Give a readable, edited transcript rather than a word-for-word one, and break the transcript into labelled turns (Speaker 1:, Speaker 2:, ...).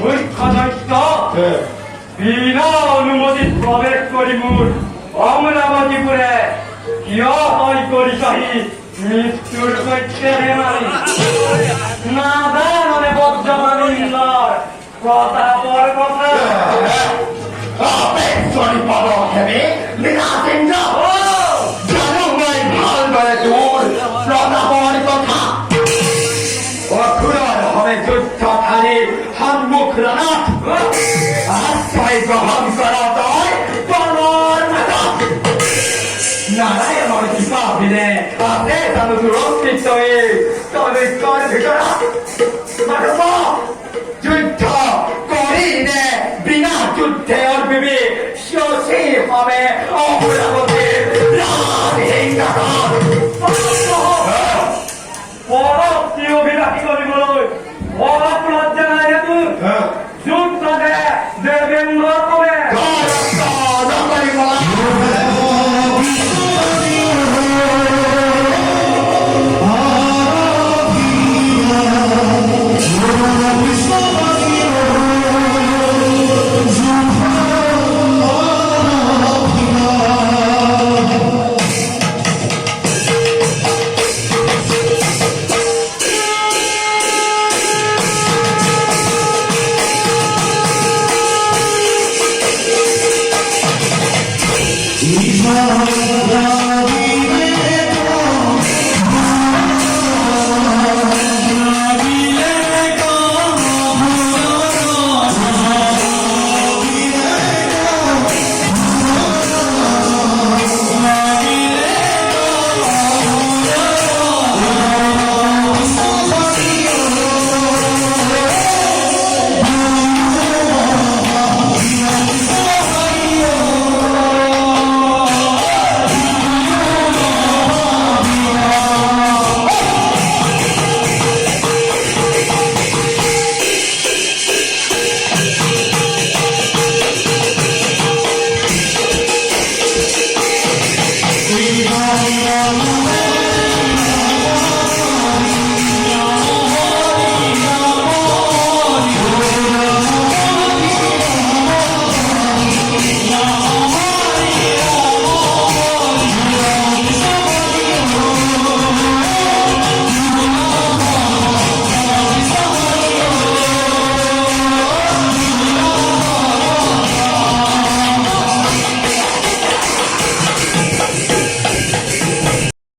Speaker 1: মুখ্য দৈত্য বিনা অনুমতি প্রবেশ করি মূল অমরাবতীপুরে কিয় তৈ কৰি চাহি মৃত্যুর দৈত্যেরে মারি না জানে বজ্রমানিন্দর প্রতাপর কথা
Speaker 2: জানো মই ভালদৰে তোৰ প্ৰতাপৰ কথা অসুৰৰ হবে যুদ্ধ খালি সন্মুখ ৰণত আশ্ৰয় গ্ৰহণ কৰা তই বলৰ মাজত নাৰায়ণৰ কৃপা বিনে আছে জানো তোৰ অস্তিত্বই তলৈকৰ ভিতৰত মানুহ যুদ্ধ কৰি নে বিনা যুদ্ধে অৰ্বিবি শশী হবে অমরাবতীর রাজহিংসাধন
Speaker 1: পরব কি অভিলাষী কৰিবলৈ পরব লজ্জা নাই হে তোৰ যুদ্ধ দে দেবেন্দ্র করে
Speaker 3: He's my